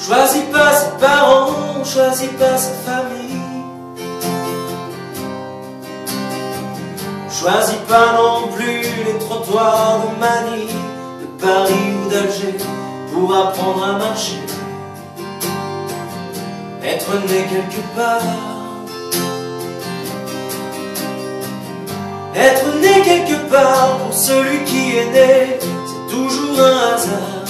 Choisis pas ses parents, choisis pas sa famille. Choisis pas non plus les trottoirs de Manille, de Paris ou d'Alger pour apprendre à marcher. Être né quelque part, être né quelque part, pour celui qui est né, c'est toujours un hasard.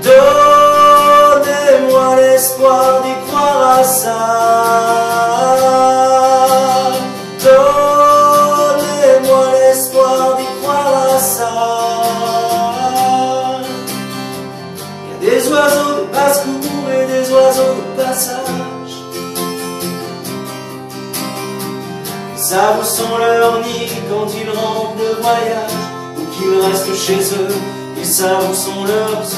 Donnez-moi l'espoir d'y croire à ça. Donnez-moi l'espoir d'y croire à ça. Il y a des oiseaux de basse-cour et des oiseaux de passage. Ils avouent leur nid quand ils rentrent de voyage, ou qu'ils restent chez eux, ils savent où sont leurs œufs.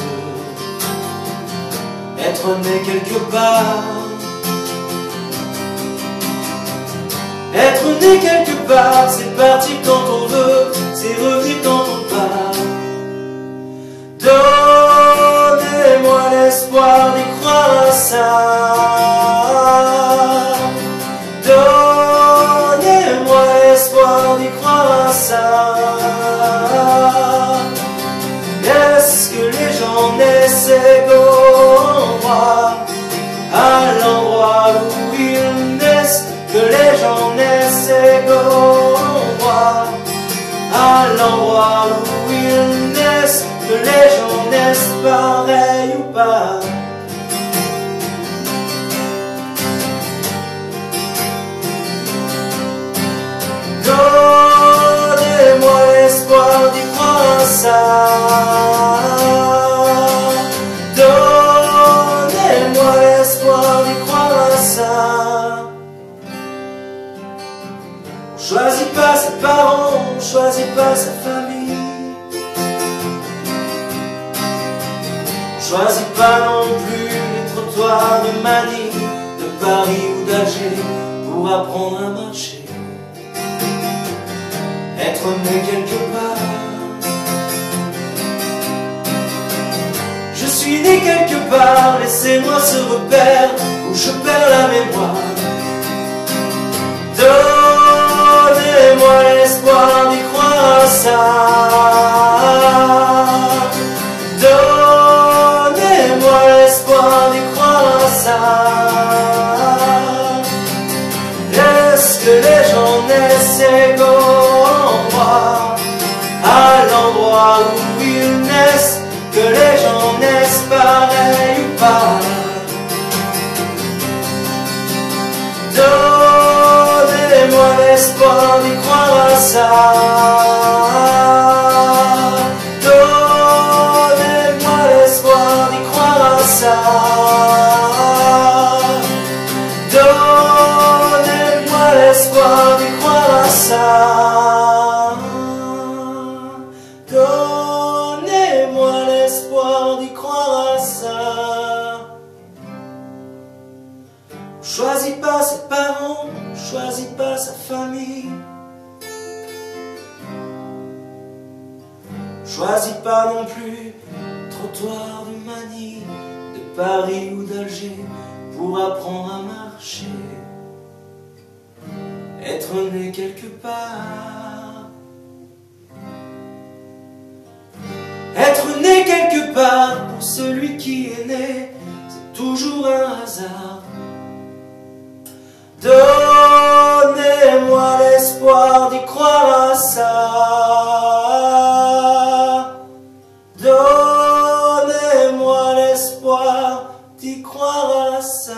Être né quelque part, être né quelque part, c'est partir quand on veut, c'est revenir quand on part. Donnez-moi l'espoir d'y croire à ça. Donnez-moi l'espoir d'y croire à ça. Est-ce que les gens naissent égaux à l'endroit où ils naissent, que les gens naissent égaux à l'endroit où ils naissent, que les gens naissent pareils ou pas? Donnez-moi l'espoir d'y croire à ça. On choisit pas ses parents, on choisit pas sa famille. On choisit pas non plus les trottoirs de Manille, de Paris ou d'Alger pour apprendre à marcher. Être né quelque part, je suis né quelque part, laissez-moi ce repère où je perds la mémoire. Donnez-moi l'espoir d'y croire à ça. Donnez-moi l'espoir d'y croire à ça. Est-ce que les gens naissent égaux à l'endroit où ils naissent, que les gens naissent pareils ou pas? Donnez-moi l'espoir d'y croire à ça. Donnez-moi l'espoir d'y croire à ça. Donnez-moi l'espoir d'y croire à ça. Donnez-moi l'espoir d'y croire à ça. On choisit pas ses parents, on choisit pas sa famille. On choisit pas non plus le trottoir de Manille, de Paris ou d'Alger pour apprendre à marcher. Être né quelque part, être né quelque part, pour celui qui est né, c'est toujours un hasard. Donnez-moi l'espoir d'y croire à ça. Donnez-moi l'espoir d'y croire à ça.